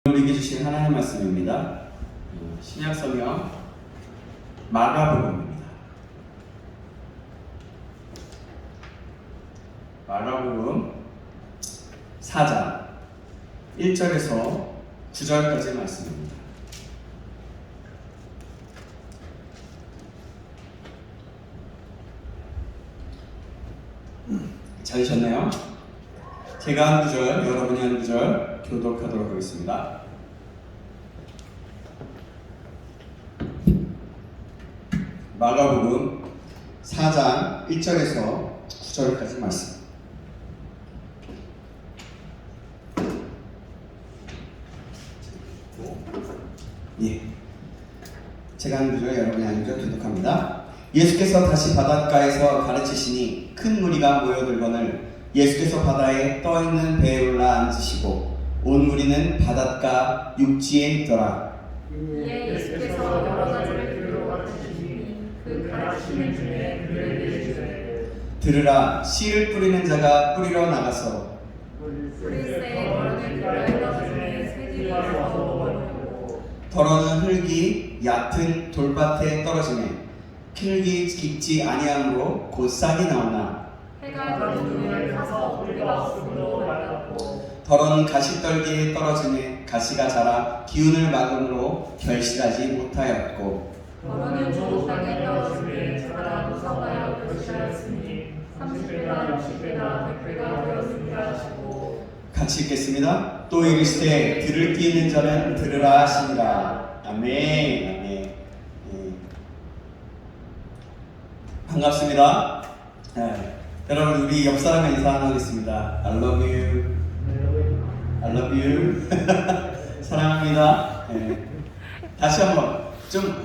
우리에게 주신 하나님 말씀입니다. 신약성경 마가복음입니다. 마가복음 4장 1절에서 9절까지 말씀입니다. 찾으셨나요? 제가 한 구절, 여러분이 한 구절 교독하도록 하겠습니다. 마가복음 4장 1절에서 9절까지 말씀. 예, 제가 한 구절, 여러분이 한 구절 교독합니다. 예수께서 다시 바닷가에서 가르치시니 큰 무리가 모여들거늘 예수께서 바다에 떠있는 배에 올라 앉으시고 온 무리는 바닷가 육지에 있더라. 이에 예수께서 여러 가지를 들려가르치시니 그 가르치는 중에 그들에게 이르시되 들으라, 씨를 뿌리는 자가 뿌리러 나가서 뿌릴새에 더러는 들과 중에 새들이 와서 먹어버리고 더러는 흙이 얕은 돌밭에 떨어지네 흙이 깊지 아니함으로 곧 싹이 나오나 해가 든 후에 가서 뿌리가 없으므로 말랐고 더러는 가시떨기에 떨어지네 가시가 자라 기운을 막음으로 결실하지 못하였고 더러는 좋은 땅에 떨어지니 자라 무성하여 결실하였으니 30배나 60배나 100배가 되었으리라 하시고 같이 읽겠습니다. 또 이르시되 들을 귀 있는 자는 들으라 하시니라. 아멘. 아멘. 예. 반갑습니다. 여러분, 우리 옆 사람과 인사 하나 하겠습니다. I love you. I love you. 사랑합니다. 다시 한번 좀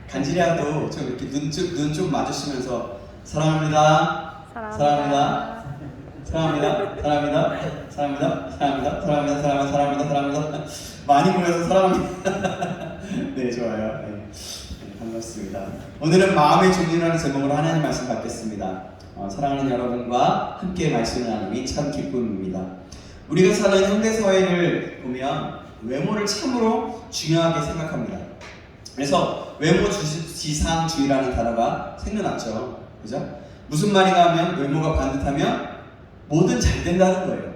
간지라도 좀 이렇게 눈 좀 마주치면서 사랑합니다. 사랑합니다. 사랑합니다. 사랑합니다. 사랑합니다. 사랑합니다. 사랑합니다. 사랑합니다. 사랑합니다. 사랑합니다. 많이 모여서 사랑합니다. 네, 좋아요. 네, 반갑습니다. 오늘은 마음의 준비라는 제목으로 하나님 말씀 받겠습니다. 사랑하는 여러분과 함께 말씀을 나누니 참 기쁨입니다. 우리가 사는 현대 사회를 보면 외모를 참으로 중요하게 생각합니다. 그래서 외모 지상주의라는 단어가 생겨났죠. 그죠? 무슨 말인가 하면 외모가 반듯하면 뭐든 잘 된다는 거예요.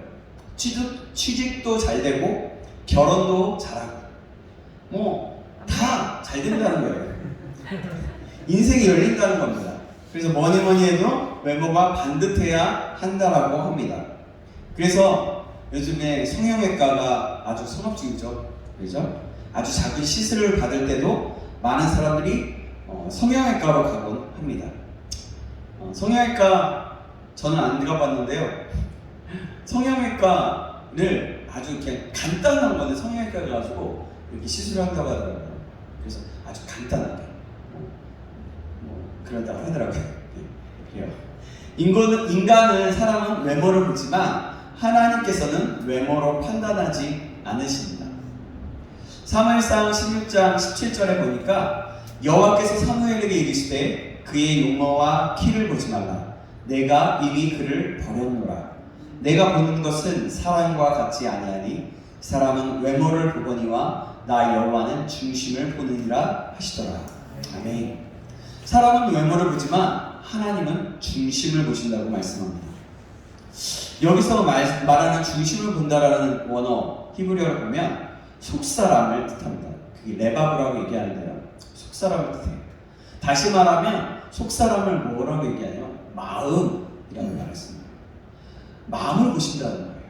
취직도 잘 되고 결혼도 잘하고 뭐 다 잘 된다는 거예요. 인생이 열린다는 겁니다. 그래서 뭐니 해도 외모가 반듯해야 한다라고 합니다. 그래서 요즘에 성형외과가 아주 성업중이죠. 그죠? 아주 작은 시술을 받을 때도 많은 사람들이 성형외과로 가곤 합니다. 성형외과 저는 안 가봤는데요. 성형외과를 아주 그냥 간단한 거는 성형외과 가지고 이렇게 시술을 한다고 하더라고요. 그래서 아주 간단하게 그런다고 하더라고요. 그래요. 인간은 사람은 외모를 보지만 하나님께서는 외모로 판단하지 않으십니다. 사무엘상 16장 17절에 보니까 여호와께서 사무엘에게 이르시되 그의 용모와 키를 보지 말라. 내가 이미 그를 버렸노라. 내가 보는 것은 사람과 같지 아니하니 사람은 외모를 보거니와 나 여호와는 중심을 보느니라 하시더라. 아멘. 사람은 외모를 보지만 하나님은 중심을 보신다고 말씀합니다. 여기서 말하는 중심을 본다라는 원어 히브리어를 보면 속사람을 뜻합니다. 그게 레바브라고 얘기하는데요. 속사람을 뜻해요. 다시 말하면 속사람을 뭐라고 얘기하냐면 마음이라고 말했습니다. 마음을 보신다는 거예요.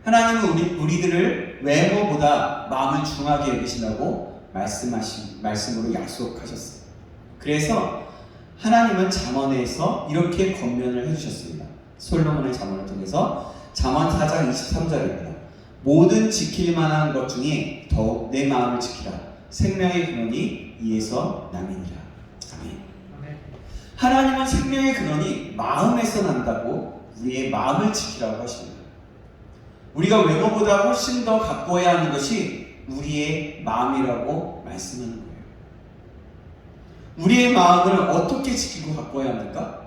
하나님은 우리들을 외모보다 마음을 중하게 여기신다고 말씀으로 약속하셨어요. 그래서 하나님은 잠언에서 이렇게 권면을 해주셨습니다. 솔로몬의 잠언을 통해서 잠언 4장 23절입니다. 모든 지킬 만한 것 중에 더욱 내 마음을 지키라. 생명의 근원이 이에서 남이니라. 아멘. 하나님은 생명의 근원이 마음에서 난다고 우리의 마음을 지키라고 하십니다. 우리가 외모보다 훨씬 더 가꿔야 하는 것이 우리의 마음이라고 말씀하는 거예요. 우리의 마음을 어떻게 지키고 가꿔야 합니까?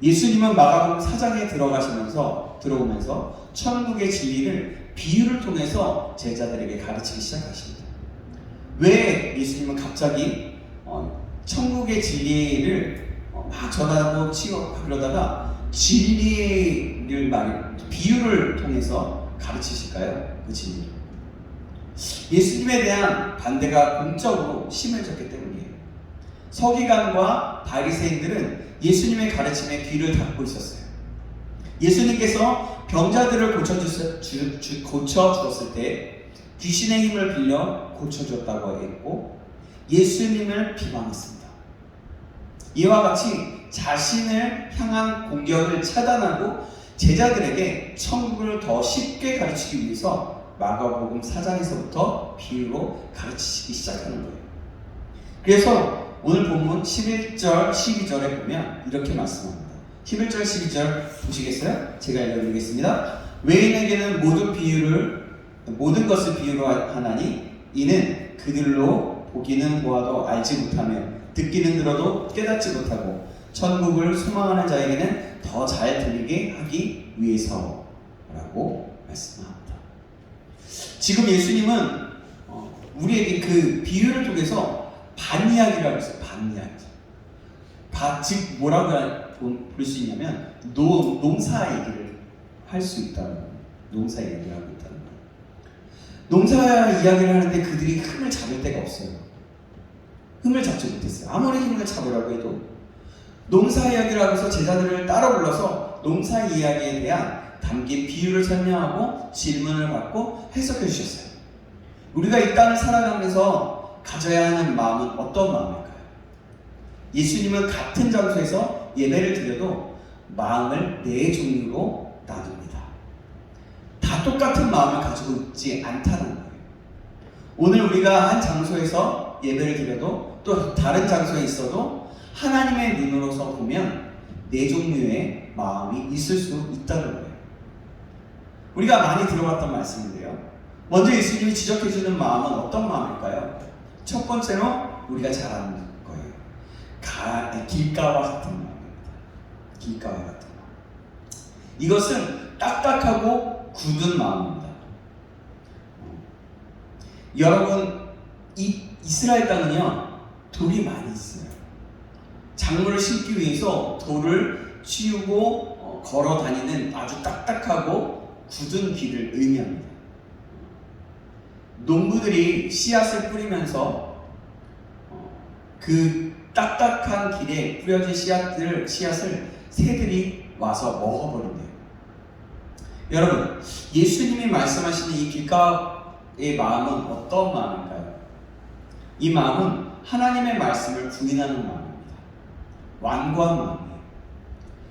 예수님은 마가복음 4장에 들어오면서 천국의 진리를 비유를 통해서 제자들에게 가르치기 시작하십니다. 왜 예수님은 갑자기 천국의 진리를 막 전하고 치고 그러다가 진리를 비유를 통해서 가르치실까요? 그 진리를. 예수님에 대한 반대가 공적으로 심해졌기 때문이에요. 서기관과 바리새인들은 예수님의 가르침에 귀를 닫고 있었어요. 예수님께서 병자들을 고쳐주었을 때 귀신의 힘을 빌려 고쳐줬다고 했고 예수님을 비방했습니다. 이와 같이 자신을 향한 공격을 차단하고 제자들에게 천국을 더 쉽게 가르치기 위해서 마가복음 4장에서부터 비유로 가르치기 시작하는 거예요. 그래서 오늘 본문 11절, 12절에 보면 이렇게 말씀합니다. 11절, 12절 보시겠어요? 제가 읽어드리겠습니다. 외인에게는 모든 것을 비유로 하나니 이는 그들로 보기는 보아도 알지 못하며 듣기는 들어도 깨닫지 못하고 천국을 소망하는 자에게는 더 잘 들리게 하기 위해서라고 말씀합니다. 지금 예수님은 우리에게 그 비유를 통해서 반이야기를 하고 있어요. 반이야기. 즉 뭐라고 볼 수 있냐면 농사 얘기를 할 수 있다는 거예요. 농사 얘기를 하고 있다는 거예요. 농사 이야기를 하는데 그들이 흠을 잡을 데가 없어요. 흠을 잡지 못했어요. 아무리 흠을 잡으라고 해도 농사 이야기를 하면서 제자들을 따라 불러서 농사 이야기에 대한 담긴 비유를 설명하고 질문을 받고 해석해 주셨어요. 우리가 이 땅을 살아가면서 가져야 하는 마음은 어떤 마음일까요? 예수님은 같은 장소에서 예배를 드려도 마음을 네 종류로 나눕니다. 다 똑같은 마음을 가지고 있지 않다는 거예요. 오늘 우리가 한 장소에서 예배를 드려도 또 다른 장소에 있어도 하나님의 눈으로서 보면 네 종류의 마음이 있을 수 있다는 거예요. 우리가 많이 들어봤던 말씀인데요. 먼저 예수님이 지적해주는 마음은 어떤 마음일까요? 첫 번째로 우리가 잘 아는 거예요. 길가와 같은 마음입니다. 길가와 같은 마음. 이것은 딱딱하고 굳은 마음입니다. 여러분, 이스라엘 땅은요, 돌이 많이 있어요. 작물을 심기 위해서 돌을 치우고 걸어 다니는 아주 딱딱하고 굳은 길을 의미합니다. 농부들이 씨앗을 뿌리면서 그 딱딱한 길에 뿌려진 씨앗을 새들이 와서 먹어버린대요. 여러분, 예수님이 말씀하시는 이 길가의 마음은 어떤 마음일까요? 이 마음은 하나님의 말씀을 부인하는 마음입니다. 완고한 마음이에요.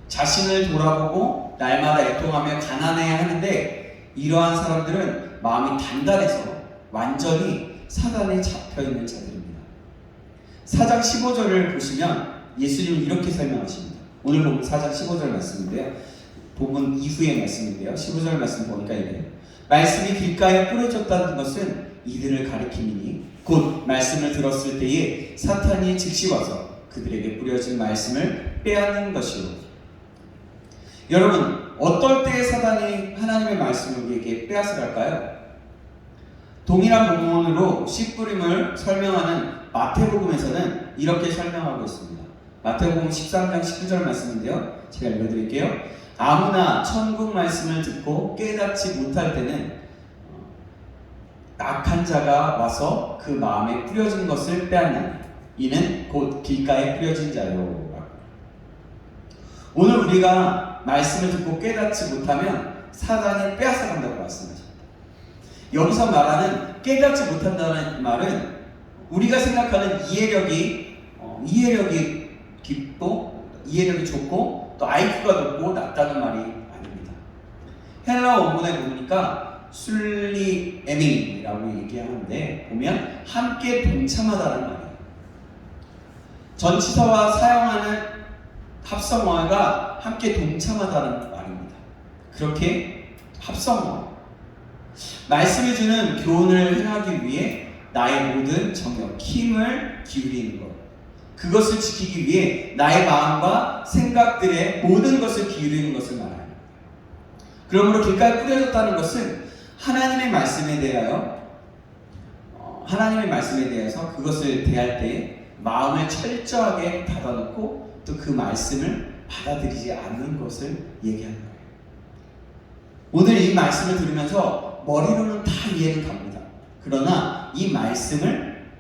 자신을 돌아보고 날마다 애통하며 가난해야 하는데 이러한 사람들은 마음이 단단해서 완전히 사단에 잡혀있는 자들입니다. 4장 15절을 보시면 예수님은 이렇게 설명하십니다. 오늘 본문 4장 15절 말씀인데요. 본문 이후의 말씀인데요. 15절 말씀 보니까 이래요. 말씀이 길가에 뿌려졌다는 것은 이들을 가리킴이니 곧 말씀을 들었을 때에 사탄이 즉시 와서 그들에게 뿌려진 말씀을 빼앗는 것이요. 여러분, 어떨 때 사단이 하나님의 말씀을 우리에게 빼앗아갈까요? 동일한 본문으로 씨 뿌림을 설명하는 마태복음에서는 이렇게 설명하고 있습니다. 마태복음 13장 19절 말씀인데요. 제가 읽어드릴게요. 아무나 천국 말씀을 듣고 깨닫지 못할 때는 악한 자가 와서 그 마음에 뿌려진 것을 빼앗나니 이는 곧 길가에 뿌려진 자요. 오늘 우리가 말씀을 듣고 깨닫지 못하면 사단이 빼앗아간다고 말씀하십니다. 여기서 말하는 깨닫지 못한다는 말은 우리가 생각하는 이해력이 깊고 이해력이 좋고 또 IQ가 높고 낮다는 말이 아닙니다. 헬라 원문에 보니까 술리에밍이라고 얘기하는데 보면 함께 동참하다는 말이에요. 전치사와 사용하는 합성어가 함께 동참하다는 말입니다. 그렇게 합성어 말씀을 주는 교훈을 행하기 위해 나의 모든 정력, 힘을 기울이는 것, 그것을 지키기 위해 나의 마음과 생각들의 모든 것을 기울이는 것을 말합니다. 그러므로 길가에 뿌려졌다는 것은 하나님의 말씀에 대해서 그것을 대할 때 마음을 철저하게 닫아놓고 또 그 말씀을 받아들이지 않는 것을 얘기하는 거예요. 오늘 이 말씀을 들으면서 머리로는 다 이해는 갑니다. 그러나 이 말씀을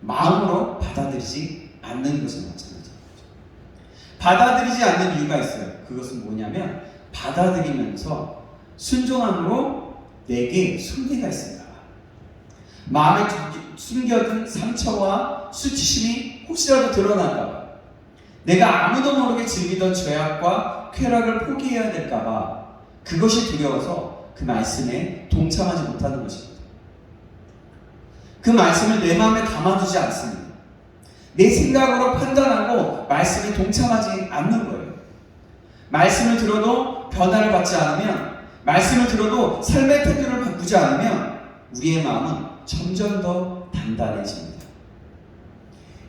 마음으로 받아들이지 않는 것은 마찬가지입니다. 받아들이지 않는 이유가 있어요. 그것은 뭐냐면 받아들이면서 순종함으로 내게 손해가 있습니다. 마음에 숨겨둔 상처와 수치심이 혹시라도 드러날까봐, 내가 아무도 모르게 즐기던 죄악과 쾌락을 포기해야 될까봐 그것이 두려워서 그 말씀에 동참하지 못하는 것입니다. 그 말씀을 내 마음에 담아두지 않습니다. 내 생각으로 판단하고 말씀에 동참하지 않는 거예요. 말씀을 들어도 변화를 받지 않으면, 말씀을 들어도 삶의 태도를 바꾸지 않으면 우리의 마음은 점점 더 단단해집니다.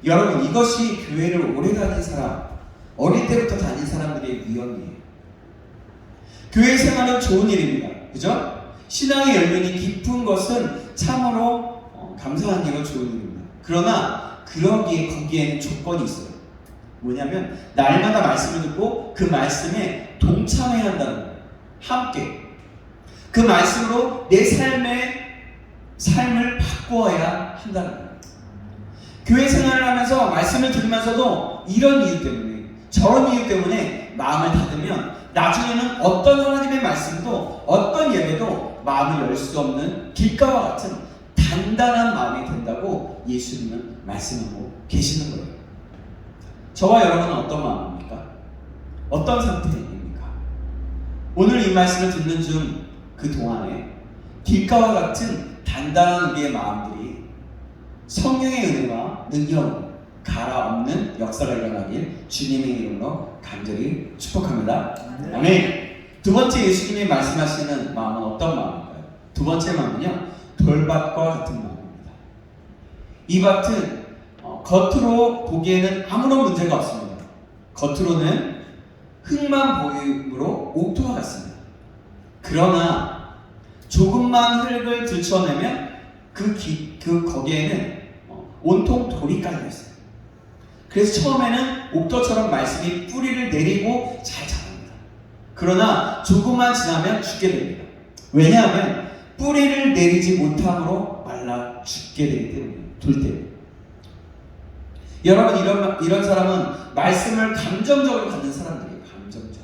여러분, 이것이 교회를 오래 다닌 사람, 어릴 때부터 다닌 사람들의 위험이에요. 교회 생활은 좋은 일입니다. 그죠? 신앙의 열매이 깊은 것은 참으로 감사한 일과 좋은 일입니다. 그러나 거기에는 조건이 있어요. 뭐냐면 날마다 말씀을 듣고 그 말씀에 동참해야 한다는 거예요. 함께 그 말씀으로 내 삶을 바꾸어야 한다는 거예요. 교회 생활을 하면서 말씀을 들으면서도 이런 이유 때문에, 저런 이유 때문에 마음을 닫으면 나중에는 어떤 하나님의 말씀도, 어떤 예배도 마음을 열 수 없는 길가와 같은 단단한 마음이 된다고 예수님은 말씀하고 계시는 거예요. 저와 여러분은 어떤 마음입니까? 어떤 상태입니까? 오늘 이 말씀을 듣는 중 그 동안에 길가와 같은 단단한 우리의 마음들이 성령의 은혜와 능력으로 갈아엎는 역사가 일어나길 주님의 이름으로 간절히 축복합니다. 아멘. 두 번째 예수님이 말씀하시는 마음은 어떤 마음일까요? 두 번째 마음은요, 돌밭과 같은 마음입니다. 이 밭은 겉으로 보기에는 아무런 문제가 없습니다. 겉으로는 흙만 보임으로 옥토와 같습니다. 그러나 조금만 흙을 들춰내면 거기에는 온통 돌이 깔려 있어요. 그래서 처음에는 옥토처럼 말씀이 뿌리를 내리고 잘 자랍니다. 그러나 조금만 지나면 죽게 됩니다. 왜냐하면 뿌리를 내리지 못함으로 말라 죽게 되기 때문에, 돌 때문에. 여러분, 이런 사람은 말씀을 감정적으로 갖는 사람들이에요. 감정적으로.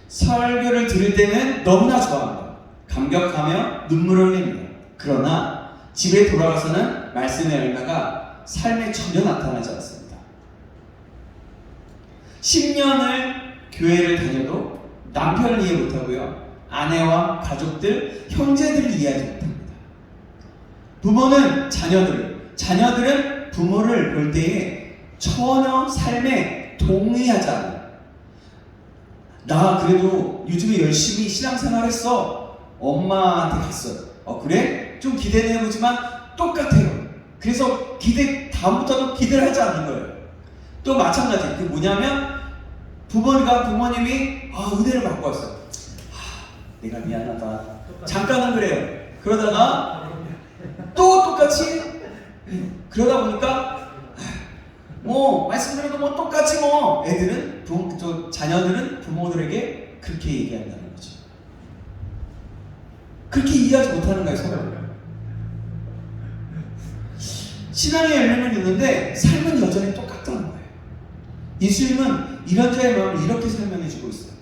설교를 들을 때는 너무나 좋아합니다. 감격하며 눈물을 흘립니다. 그러나 집에 돌아가서는 말씀의 열매가 삶에 전혀 나타나지 않습니다. 10년을 교회를 다녀도 남편을 이해 못하고요, 아내와 가족들, 형제들을 이해하지 못합니다. 부모는 자녀들은 부모를 볼 때에 전혀 삶에 동의하지 않아요. 나 그래도 요즘에 열심히 신앙생활했어. 엄마한테 갔어요. 그래? 좀 기대는 해보지만 똑같아요. 그래서 다음부터는 기대를 하지 않는 거예요. 또 마찬가지. 그 뭐냐면 부모님이 은혜를 받고 왔어요. 내가 미안하다. 잠깐은 그래요. 그러다가 또 똑같이, 그러다 보니까 말씀드려도 똑같이 애들은 자녀들은 부모들에게 그렇게 얘기한다는 거죠. 그렇게 이해하지 못하는 거예요, 서로. 신앙의 열매는 있는데 삶은 여전히 똑같다는 거예요. 예수님은 이런 자의 마음을 이렇게 설명해 주고 있어요.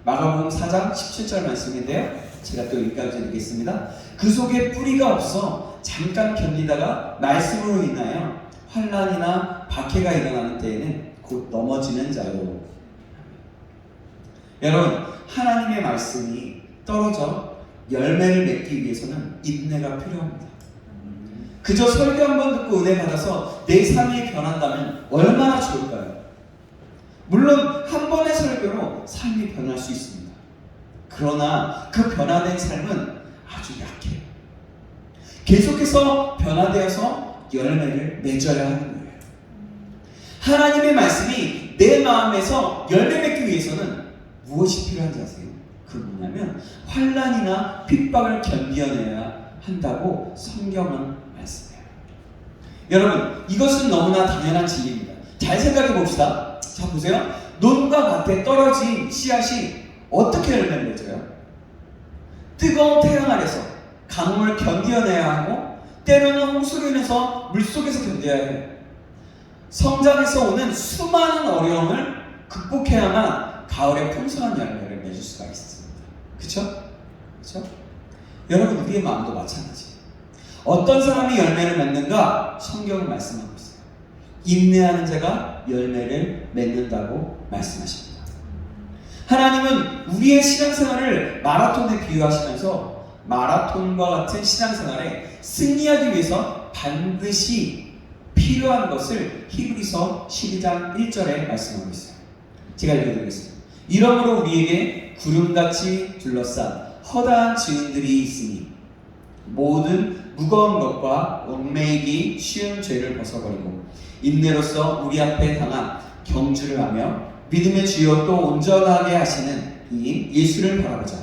마가복음 4장 17절 말씀인데요, 제가 또 읽어드리겠습니다. 그 속에 뿌리가 없어 잠깐 견디다가 말씀으로 인하여 환난이나 박해가 일어나는 때에는 곧 넘어지는 자요. 여러분, 하나님의 말씀이 떨어져 열매를 맺기 위해서는 인내가 필요합니다. 그저 설교 한 번 듣고 은혜 받아서 내 삶이 변한다면 얼마나 좋을까요? 물론 한 번의 설교로 삶이 변할 수 있습니다. 그러나 그 변화된 삶은 아주 약해요. 계속해서 변화되어서 열매를 맺어야 하는 거예요. 하나님의 말씀이 내 마음에서 열매 맺기 위해서는 무엇이 필요한지 아세요? 그 뭐냐면 환난이나 핍박을 견뎌내야 한다고 성경은 말씀해요. 여러분, 이것은 너무나 당연한 진리입니다. 잘 생각해 봅시다. 자, 보세요. 논과 밭에 떨어진 씨앗이 어떻게 열매를 맺어요? 뜨거운 태양 아래서 강물을 견뎌내야 하고, 때로는 홍수로 인해서 물속에서 견뎌야 해요. 성장에서 오는 수많은 어려움을 극복해야만 가을에 풍성한 열매를 맺을 수가 있습니다. 그쵸? 그쵸? 여러분, 우리의 마음도 마찬가지예요. 어떤 사람이 열매를 맺는가? 성경은 말씀하고 있어요. 인내하는 자가 열매를 맺는다고 말씀하십니다. 하나님은 우리의 신앙생활을 마라톤에 비유하시면서 마라톤과 같은 신앙생활에 승리하기 위해서 반드시 필요한 것을 히브리서 12장 1절에 말씀하고 있어요. 제가 읽어드리겠습니다. 이러므로 우리에게 구름같이 둘러싼 허다한 증인들이 있으니 모든 무거운 것과 얽매이기 쉬운 죄를 벗어버리고 인내로서 우리 앞에 당한 경주를 하며 믿음의 주여 또 온전하게 하시는 이 예수를 바라보자.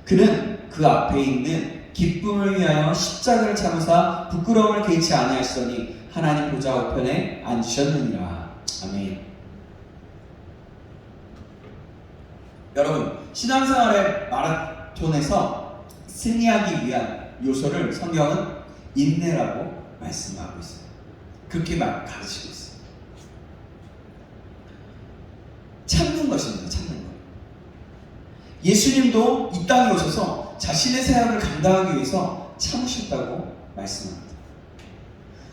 그는 그 앞에 있는 기쁨을 위하여 십자가를 참으사 부끄러움을 개의치 아니하시더니 하나님 보좌 우편에 앉으셨느니라. 아멘. 여러분, 신앙생활의 마라톤에서 승리하기 위한 요소를 성경은 인내라고 말씀하고 있어요. 그렇게 가르치고 있어요. 참는 것입니다. 참는 것. 예수님도 이 땅에 오셔서 자신의 사역을 감당하기 위해서 참으셨다고 말씀합니다.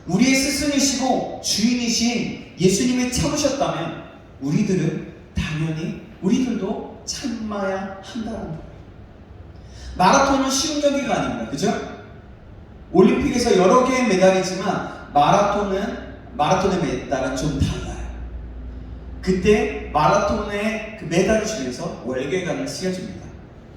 우리의 스승이시고 주인이신 예수님이 참으셨다면 우리들은 당연히 우리들도 참아야 한다는 거예요. 마라톤은 쉬운 경기가 아닙니다. 그죠? 올림픽에서 여러 개의 메달이지만 마라톤의 메달은 좀 달라요. 그때 마라톤의 그 메달을 주면서 월계관을 씌워줍니다.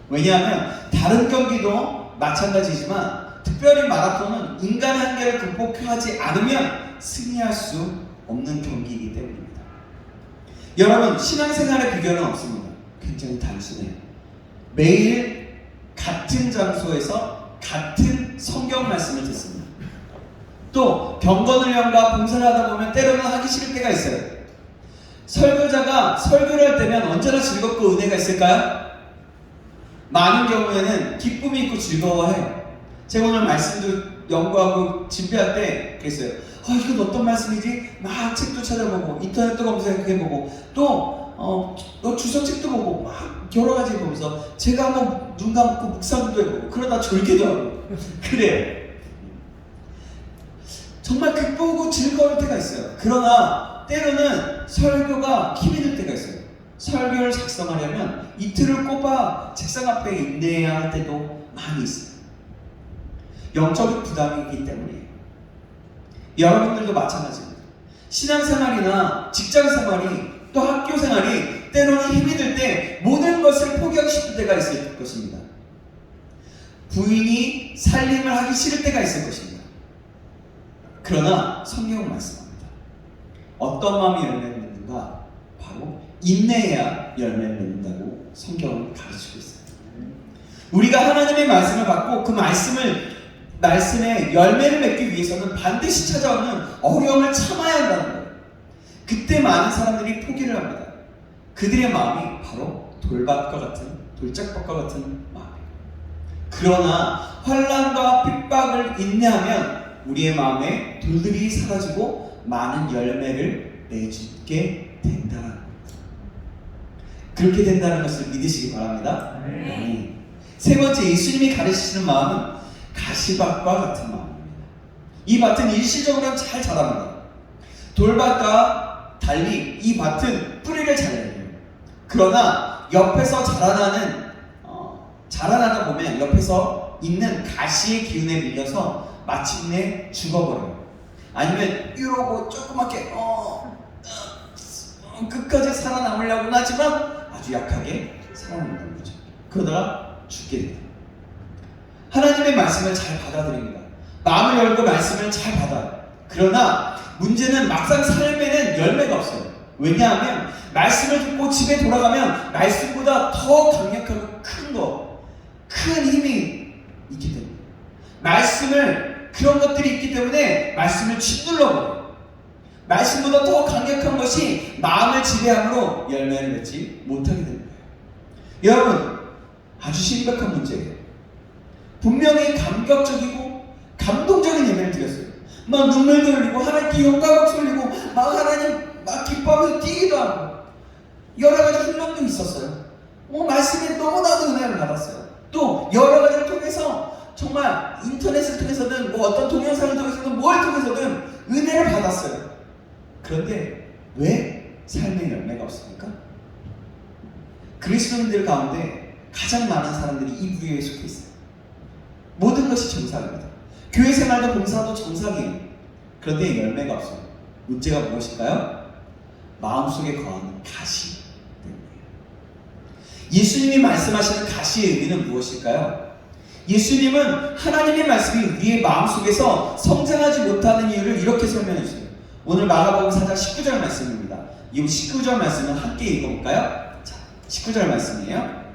왜냐하면 다른 경기도 마찬가지지만 특별히 마라톤은 인간의 한계를 극복하지 않으면 승리할 수 없는 경기이기 때문입니다. 여러분, 신앙생활의 비결은 없습니다. 굉장히 단순해요. 매일 같은 장소에서 같은 성경 말씀을 듣습니다. 또 경건훈련과 봉사를 하다 보면 때로는 하기 싫을 때가 있어요. 설교자가 설교를 할 때면 언제나 즐겁고 은혜가 있을까요? 많은 경우에는 기쁨이 있고 즐거워해요. 제가 오늘 말씀도 연구하고 준비할 때 그랬어요. 이건 어떤 말씀이지? 막 책도 찾아보고 인터넷도 검색해보고 또 주석책도 보고 막 여러 가지 보면서 제가 한번 눈 감고 묵상도 해보고 그러다 졸기도 하고 그래요. 정말 기쁘고 즐거울 때가 있어요. 그러나 때로는 설교가 힘이 들 때가 있어요. 설교를 작성하려면 이틀을 꼽아 책상 앞에 인내해야 할 때도 많이 있어요. 영적인 부담이기 때문이에요. 여러분들도 마찬가지입니다. 신앙생활이나 직장생활이 또 학교생활이 때로는 힘이 들 때 모든 것을 포기하고 싶을 때가 있을 것입니다. 부인이 살림을 하기 싫을 때가 있을 것입니다. 그러나 성경은 말씀합니다. 어떤 마음이 열매를 맺는가? 바로 인내해야 열매를 맺는다고 성경은 가르치고 있어요. 우리가 하나님의 말씀을 받고 그 말씀에 열매를 맺기 위해서는 반드시 찾아오는 어려움을 참아야 한다는 거예요. 그때 많은 사람들이 포기를 합니다. 그들의 마음이 바로 돌밭과 같은, 돌짝밭과 같은 마음이에요. 그러나 환난과 핍박을 인내하면 우리의 마음에 돌들이 사라지고 많은 열매를 맺게 된다는 겁니다. 그렇게 된다는 것을 믿으시기 바랍니다. 네. 세 번째, 예수님이 가르치시는 마음은 가시밭과 같은 마음입니다. 이 밭은 일시적으로 잘 자랍니다. 돌밭과 달리 이 밭은 뿌리를 잘 내요. 그러나 옆에서 자라나다 보면 옆에서 있는 가시의 기운에 밀려서 마침내 죽어버려요. 아니면 이러고 조그맣게 끝까지 살아남으려고 하지만 아주 약하게 살아남는 거죠. 그러다가 죽게 됩니다. 하나님의 말씀을 잘 받아들입니다. 마음을 열고 말씀을 잘 받아요. 그러나 문제는 막상 삶에는 열매가 없어요. 왜냐하면 말씀을 듣고 집에 돌아가면 말씀보다 더 강력하고 큰 힘이 있기 때문에, 말씀을, 그런 것들이 있기 때문에 말씀을 짓눌러버려요. 말씀보다 더 강력한 것이 마음을 지배함으로 열매를 맺지 못하게 되는 거예요. 여러분, 아주 심각한 문제예요. 분명히 감격적이고 감동적인 예배를 드렸어요. 막 눈물도 흘리고 하나님께 영광을 돌리고 막 하나님 막 기뻐하면서 뛰기도 하고 여러 가지 훈련도 있었어요. 말씀에 너무나도 은혜를 받았어요. 또 여러 가지를 통해서, 정말 인터넷을 통해서든 어떤 동영상을 통해서든 뭘 통해서든 은혜를 받았어요. 그런데 왜 삶의 열매가 없습니까? 그리스도인들 가운데 가장 많은 사람들이 이 부류에 속해 있어요. 모든 것이 정상입니다. 교회 생활도 봉사도 정상이에요. 그런데 열매가 없어요. 문제가 무엇일까요? 마음속에 거하는 가시 때문이에요. 예수님이 말씀하시는 가시의 의미는 무엇일까요? 예수님은 하나님의 말씀이 우리의 마음속에서 성장하지 못하는 이유를 이렇게 설명해 주세요. 오늘 마가복음 4장 19절 말씀입니다. 이 19절 말씀은 함께 읽어볼까요? 자, 19절 말씀이에요.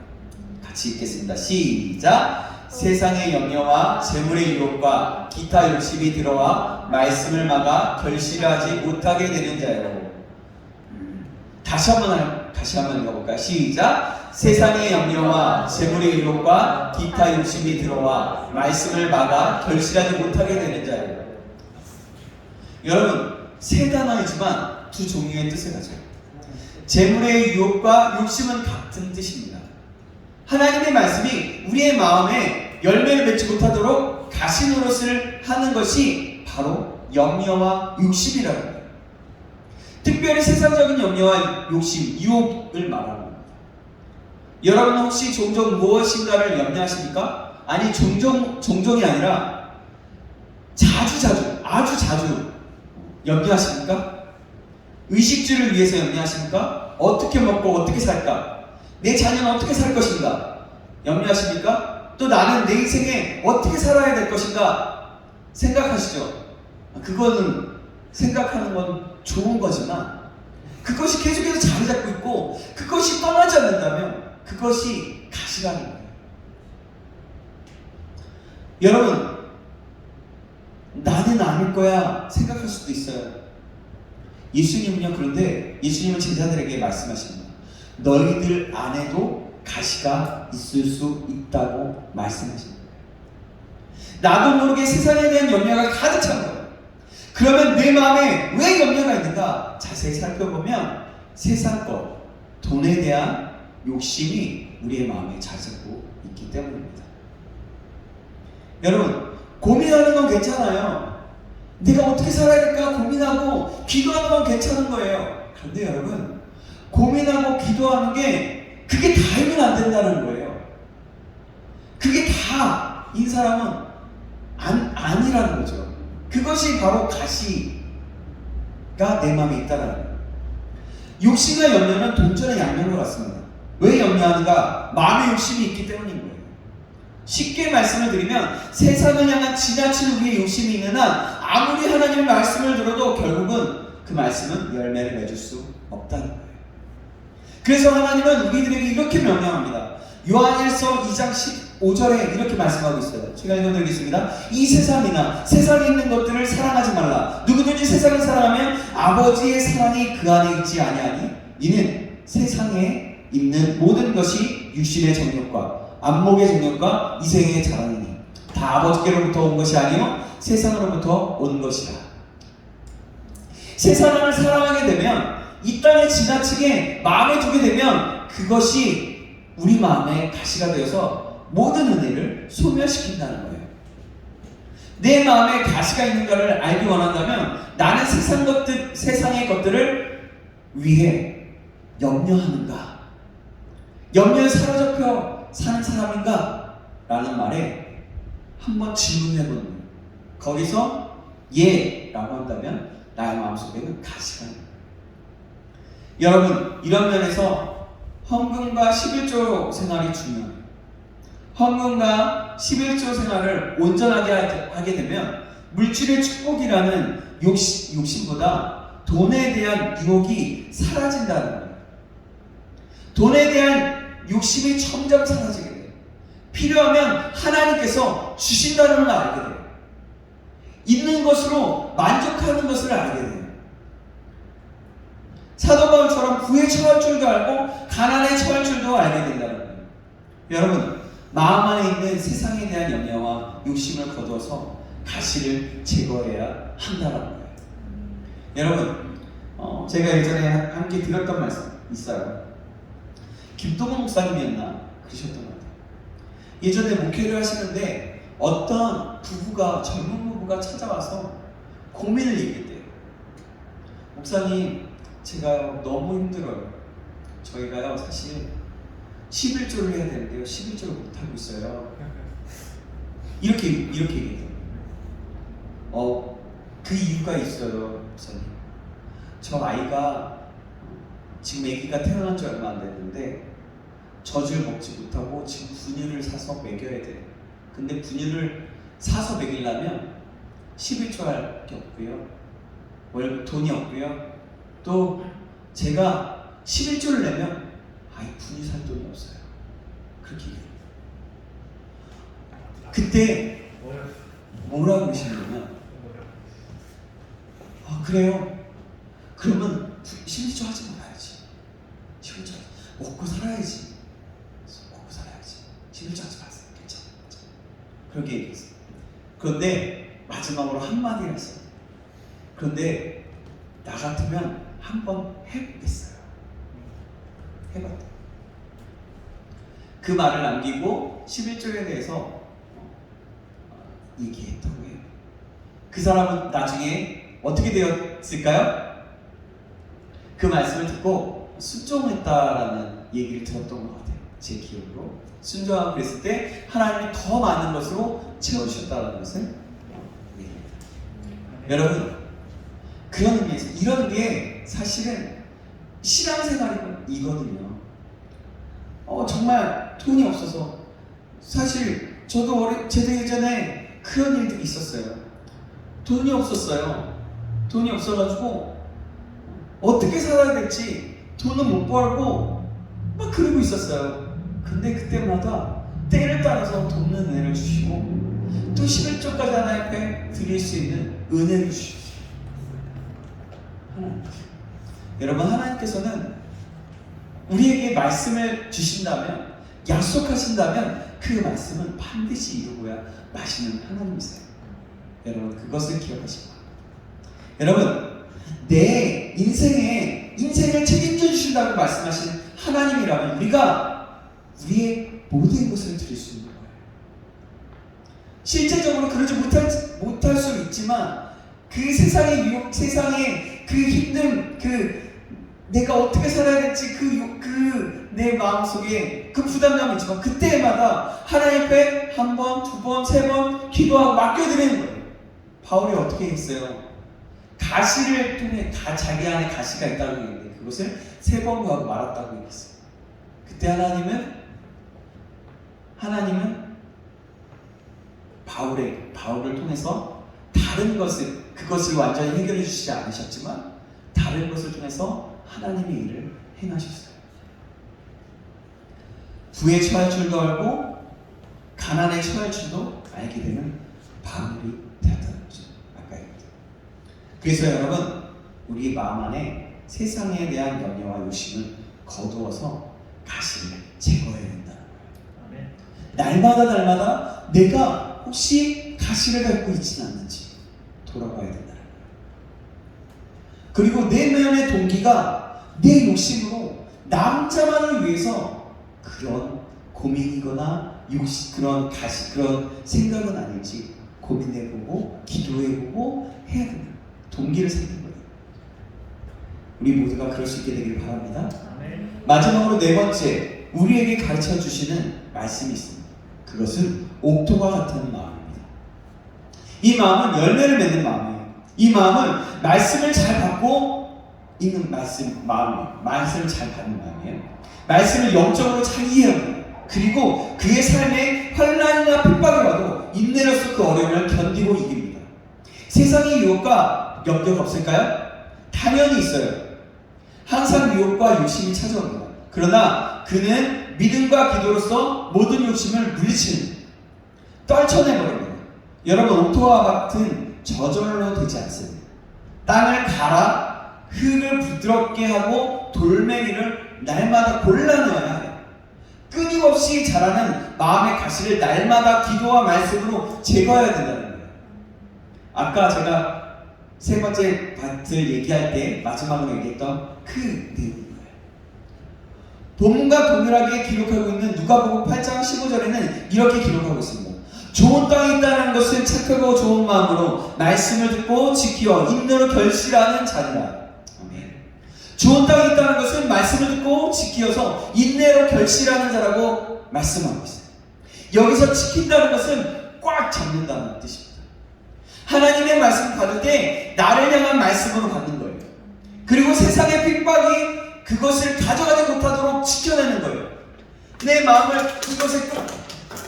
같이 읽겠습니다. 시작! 세상의 염려와 재물의 유혹과 기타 욕심이 들어와 말씀을 막아 결실하지 못하게 되는 자요. 다시 한번 읽어볼까요? 시작! 세상의 염려와 재물의 유혹과 기타 욕심이 들어와 말씀을 막아 결실하지 못하게 되는 자요. 여러분, 세 단어이지만 두 종류의 뜻을 가져요. 재물의 유혹과 욕심은 같은 뜻입니다. 하나님의 말씀이 우리의 마음에 열매를 맺지 못하도록 가시 노릇을 하는 것이 바로 염려와 욕심이라고 해요. 특별히 세상적인 염려와 욕심, 유혹을 말하는 겁니다. 여러분은 혹시 종종 무엇인가를 염려하십니까? 아니, 종종이 아니라 아주 자주 염려하십니까? 의식주를 위해서 염려하십니까? 어떻게 먹고 어떻게 살까? 내 자녀는 어떻게 살 것인가? 염려하십니까? 또 나는 내 인생에 어떻게 살아야 될 것인가? 생각하시죠? 그거는 생각하는 건 좋은 거지만 그것이 계속해서 자리 잡고 있고 그것이 떠나지 않는다면 그것이 가시라는 거예요. 여러분, 나는 아닐 거야 생각할 수도 있어요. 예수님은요, 그런데 예수님은 제자들에게 말씀하십니다. 너희들 안에도 가시가 있을 수 있다고 말씀하십니다. 나도 모르게 세상에 대한 염려가 가득 찬 거예요. 그러면 내 마음에 왜 염려가 있는가? 자세히 살펴보면 세상 것, 돈에 대한 욕심이 우리의 마음에 자리 잡고 있기 때문입니다. 여러분, 고민하는 건 괜찮아요. 내가 어떻게 살아야 될까 고민하고 기도하는 건 괜찮은 거예요. 그런데 여러분, 고민하고 기도하는 게 그게 다이면 안 된다는 거예요. 그게 다인 사람은 아니라는 거죠. 그것이 바로 가시가 내 마음에 있다는 거예요. 욕심과 염려는 동전의 양면과 같습니다. 왜 염려하는가? 마음의 욕심이 있기 때문인 거예요. 쉽게 말씀을 드리면 세상을 향한 지나친 우리의 욕심이 있는 한 아무리 하나님의 말씀을 들어도 결국은 그 말씀은 열매를 맺을 수 없다는 거예요. 그래서 하나님은 우리들에게 이렇게 명령합니다. 요한일서 2장 15절에 이렇게 말씀하고 있어요. 제가 읽어드리겠습니다. 이 세상이나 세상에 있는 것들을 사랑하지 말라. 누구든지 세상을 사랑하면 아버지의 사랑이 그 안에 있지 아니하니 이는 세상에 있는 모든 것이 육신의 정욕과 안목의 정욕과 이생의 자랑이니 다 아버지께로부터 온 것이 아니요 세상으로부터 온 것이라. 세상을 사랑하게 되면 이 땅에 지나치게 마음에 두게 되면 그것이 우리 마음에 가시가 되어서 모든 은혜를 소멸시킨다는 거예요. 내 마음에 가시가 있는가를 알기 원한다면 나는 세상의 것들을 위해 염려하는가? 염려에 사로잡혀 사는 사람인가? 라는 말에 한번 질문해보는 거예요. 거기서 예 라고 한다면 나의 마음속에는 가시가 있는 거예요. 여러분, 이런 면에서 헌금과 11조 생활이 중요해요. 헌금과 11조 생활을 온전하게 하게 되면 물질의 축복이라는 욕심보다 돈에 대한 유혹이 사라진다는 거예요. 돈에 대한 욕심이 점점 사라지게 돼요. 필요하면 하나님께서 주신다는 걸 알게 돼요. 있는 것으로 만족하는 것을 알게 돼요. 사도 바울처럼 부에 처할 줄도 알고 가난에 처할 줄도 알게 된다는 거예요. 여러분, 마음 안에 있는 세상에 대한 염려와 욕심을 거두어서 가시를 제거해야 한다는 거예요. 여러분, 제가 예전에 함께 들었던 말씀 있어요. 김동원 목사님이었나 그러셨던 것 같아요. 예전에 목회를 하시는데 어떤 부부가, 젊은 부부가 찾아와서 고민을 얘기했대요. 목사님, 제가 너무 힘들어요. 저희가요 사실 11조를 해야 되는데요 11조를 못하고 있어요. 이렇게 얘기해요. 그 이유가 있어요, 목사님. 저 아이가 지금 아기가 태어난 지 얼마 안 됐는데 젖을 먹지 못하고 지금 분유를 사서 먹여야 돼요. 근데 분유를 사서 먹이려면 11조 할 게 없고요. 돈이 없고요. 또 제가 11조를 내면 아이 분유 살 돈이 없어요. 그렇게 얘기해요. 그때 뭐라고 그러시냐면 그래요. 그러면 11조 하지 말아야지. 11조 먹고 살아야지. 11조 하지 마세요. 괜찮아. 그렇게 얘기했어요. 그런데 마지막으로 한마디를 했어요. 그런데 나 같으면 한번 해보겠어요. 해봤다. 그 말을 남기고 11조에 대해서 얘기했다고 해요. 그 사람은 나중에 어떻게 되었을까요? 그 말씀을 듣고 순종했다라는 얘기를 들었던 것 같아요. 제 기억으로. 순종하고 그랬을 때 하나님이 더 많은 것으로 채워주셨다는 것을 얘기합니다. 여러분, 그런 의미에서 이런 게 사실은 신앙생활이거든요. 정말 돈이 없어서 사실 저도 예전에 그런 일들이 있었어요. 돈이 없었어요. 돈이 없어가지고 어떻게 살아야 될지 돈은 못 벌고 막 그러고 있었어요. 근데 그때마다 때를 따라서 돕는 은혜를 주시고 또 11조까지 하나님 앞에 드릴 수 있는 은혜를 주시고 여러분, 하나님께서는 우리에게 말씀을 주신다면, 약속하신다면 그 말씀은 반드시 이루고야 마시는 하나님이세요. 여러분, 그것을 기억하시기 바랍니다. 여러분, 내 인생을 책임져 주신다고 말씀하신 하나님이라면 우리가 우리의 모든 것을 드릴 수 있는 거예요. 실제적으로 그러지 못할 수 있지만 그 세상의 유혹, 세상의 그 힘듦, 내가 어떻게 살아야 될지 내 마음속에 그 부담감이 있지만 그때마다 하나님 앞에 한 번, 두 번, 세 번 기도하고 맡겨드리는 거예요. 바울이 어떻게 했어요? 가시를 통해 자기 안에 가시가 있다고 얘기했는데 그것을 3번 구하고 말았다고 얘기했어요. 그때 하나님은 바울을 통해서 다른 그것을 완전히 해결해 주시지 않으셨지만 다른 것을 통해서 하나님의 일을 행하셨어요. 부에 처할 줄도 알고 가난에 처할 줄도 알게 되는 바울이 되었다는 거죠. 아까 얘기했죠. 그래서 여러분, 우리 마음 안에 세상에 대한 염려와 욕심을 거두어서 가시를 제거해야 된다는 거예요. 날마다 내가 혹시 가시를 갖고 있지는 않는지 돌아봐야 된다는 거예요. 그리고 내 마음의 동기가 내 욕심으로 남자만을 위해서 그런 고민이거나 그런 생각은 아닌지 고민해보고 기도해보고 해야 된다. 동기를 삼는 거예요. 우리 모두가 그럴 수 있게 되길 바랍니다. 마지막으로 4번째, 우리에게 가르쳐 주시는 말씀이 있습니다. 그것은 옥토와 같은 마음입니다. 이 마음은 열매를 맺는 마음이에요. 이 마음은 말씀을 잘 받고 있는 마음이에요. 말씀을 잘 받는 마음이에요. 말씀을 영적으로 잘 이해합니다. 그리고 그의 삶에 환난이나 핍박이 와도 인내로서 그 어려움을 견디고 이깁니다. 세상의 유혹과 염려가 없을까요? 다 당연히 있어요. 항상 유혹과 욕심이 찾아옵니다. 그러나 그는 믿음과 기도로서 모든 욕심을 물리치는, 떨쳐내버립니다. 여러분, 옥토와 같은 저절로 되지 않습니다. 땅을 갈아 흙을 부드럽게 하고 돌멩이를 날마다 골라내어야 해요. 끊임없이 자라는 마음의 가시를 날마다 기도와 말씀으로 제거해야 된다는 거예요. 아까 제가 세 번째 파트 얘기할 때 마지막으로 얘기했던 그 내용인 거예요. 본문과 동일하게 기록하고 있는 누가복음 8장 15절에는 이렇게 기록하고 있습니다. 좋은 땅이 있다는 것은 착하고 좋은 마음으로 말씀을 듣고 지키어 인내로 결실하는 자니라. 아멘. 좋은 땅이 있다는 것은 말씀을 듣고 지키어서 인내로 결실하는 자라고 말씀하고 있어요. 여기서 지킨다는 것은 꽉 잡는다는 뜻입니다. 하나님의 말씀 받을 때 나를 향한 말씀으로 받는 거예요. 그리고 세상의 핍박이 그것을 가져가지 못하도록 지켜내는 거예요. 내 마음을 그것에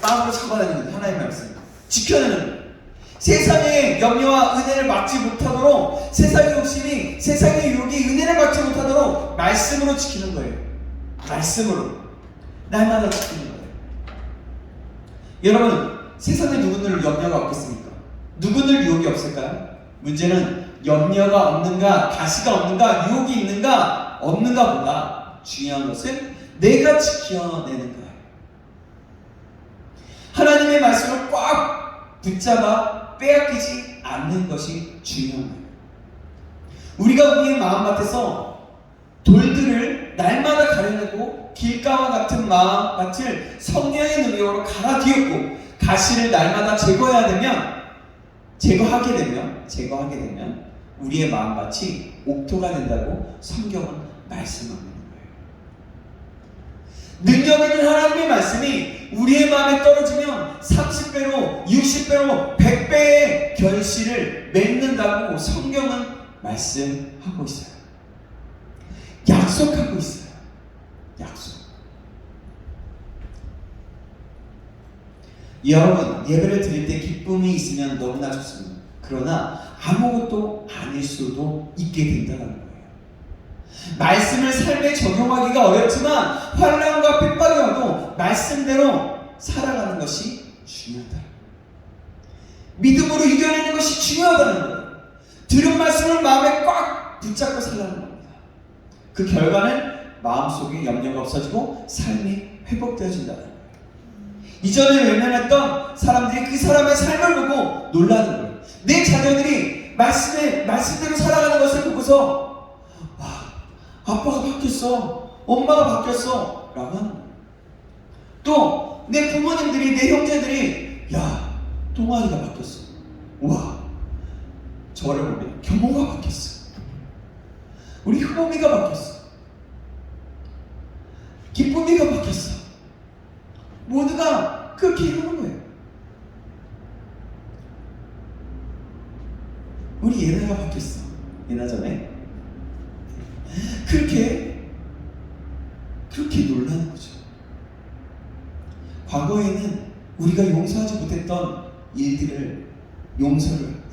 마음으로 잡아내는 거예요. 하나님의 말씀 지켜내는 거예요. 세상의 염려와 은혜를 막지 못하도록, 세상의 욕심이, 세상의 유혹이 은혜를 막지 못하도록 말씀으로 지키는 거예요. 말씀으로 날마다 지키는 거예요. 여러분, 세상에 누구를 염려가 없겠습니까? 누구를 유혹이 없을까요? 문제는 염려가 없는가, 가시가 없는가, 유혹이 있는가 없는가 보다 중요한 것은 내가 지켜내는 거예요. 하나님의 말씀을 꽉 붙잡아 빼앗기지 않는 것이 중요한 거예요. 우리가 우리의 마음밭에서 돌들을 날마다 가려내고 길가와 같은 마음밭을 성령의 능력으로 갈아뒤었고 가시를 날마다 제거하게 되면 우리의 마음밭이 옥토가 된다고 성경은 말씀하고 있는 거예요. 능력 있는 하나님의 말씀이 우리의 마음에 떨어지면 30배로, 60배로, 100배의 결실을 맺는다고 성경은 말씀하고 있어요. 약속하고 있어요. 약속. 여러분, 예배를 드릴 때 기쁨이 있으면 너무나 좋습니다. 그러나 아무것도 아닐 수도 있게 된다는 거예요. 말씀을 삶에 적용하기가 어렵지만 환난과 핍박이 와도 말씀대로 살아가는 것이 중요하다. 믿음으로 이겨내는 것이 중요하다는 거예요. 들은 말씀을 마음에 꽉 붙잡고 살라는 겁니다. 그 결과는 마음속에 염려가 없어지고 삶이 회복되어진다는 거예요. 이전에 외면했던 사람들이 그 사람의 삶을 보고 놀라는 거예요. 내 자녀들이 말씀대로 살아가는 것을 보고서 와, 아빠가 바뀌었어, 엄마가 바뀌었어 라고 하는 거예요. 또 내 부모님들이, 내 형제들이 야, 동아리가 바뀌었어, 와, 저를 보면 경호가 바뀌었어, 우리 효범이가 바뀌었어, 기쁨이가 바뀌었어. 모두가 그렇게 이러는 거예요. 우리 예나가 바뀌었어. 예나 전에 그렇게 놀라는 거죠. 과거에는 우리가 용서하지 못했던 일들을 용서를 합니다.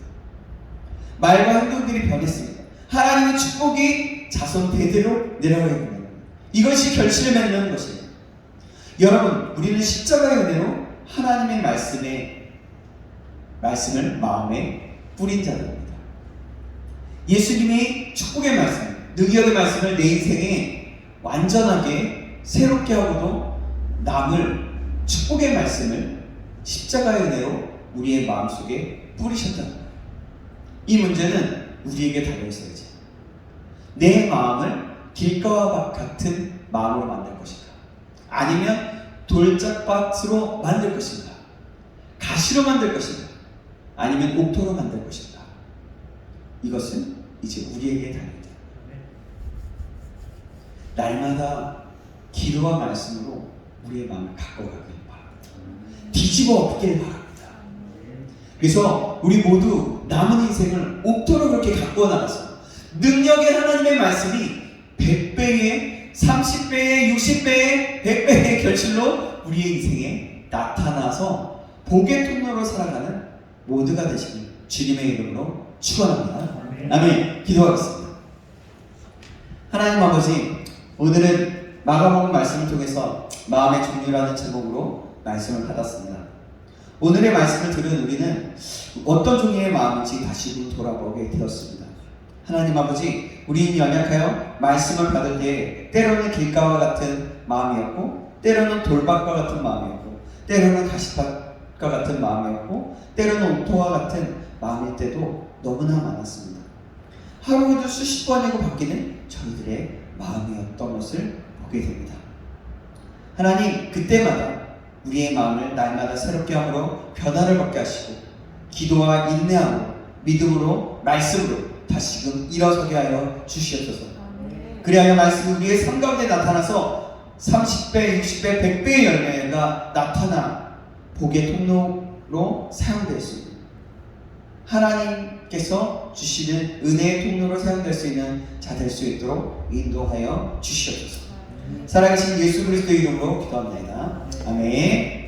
말과 행동들이 변했습니다. 하나님의 축복이 자손 대대로 내려가게 됩니다. 이것이 결실을 맺는 것이에요. 여러분, 우리는 십자가의 은혜로 하나님의 말씀을 마음에 뿌린 자들입니다. 예수님이 축복의 말씀, 능력의 말씀을 내 인생에 완전하게 새롭게 하고도 남을 축복의 말씀을 십자가의 은혜로 우리의 마음속에 뿌리셨다는 거예요. 이 문제는 우리에게 달려있어야지. 내 마음을 길가와 같은 마음으로 만들 것인가, 아니면 돌짝밭으로 만들 것인가, 가시로 만들 것인가, 아니면 옥토로 만들 것인가. 이것은 이제 우리에게 달려있다. 날마다 기도와 말씀으로 우리의 마음을 바꿔가길 바랍니다. 뒤집어 엎길 바랍니다. 그래서 우리 모두 남은 인생을 옥토로 그렇게 가꾸어 나가서 능력의 하나님의 말씀이 100배의, 30배의, 60배의, 100배의 결실로 우리의 인생에 나타나서 복의 통로로 살아가는 모두가 되시길 주님의 이름으로 축원합니다. 아멘. 기도하겠습니다. 하나님 아버지, 오늘은 마가복음 말씀을 통해서 마음의 종류라는 제목으로 말씀을 받았습니다. 오늘의 말씀을 들은 우리는 어떤 종류의 마음인지 다시 돌아보게 되었습니다. 하나님 아버지, 우리는 연약하여 말씀을 받을 때 때로는 길가와 같은 마음이었고, 때로는 돌밭과 같은 마음이었고, 때로는 가시밭과 같은 마음이었고, 때로는 옥토와 같은 마음일 때도 너무나 많았습니다. 하루에도 수십 번이고 바뀌는 저희들의 마음이었던 것을 보게 됩니다. 하나님, 그때마다 우리의 마음을 날마다 새롭게 함으로 변화를 받게 하시고, 기도와 인내함으로, 믿음으로, 말씀으로 다시금 일어서게 하여 주시옵소서. 그리하여 말씀이 우리의 삶 가운데 나타나서 30배, 60배, 100배의 열매가 나타나 복의 통로로 사용될 수 있는, 하나님께서 주시는 은혜의 통로로 사용될 수 있는 자 될 수 있도록 인도하여 주시옵소서. 살아계신 예수 그리스도의 이름으로 기도합니다. 아멘.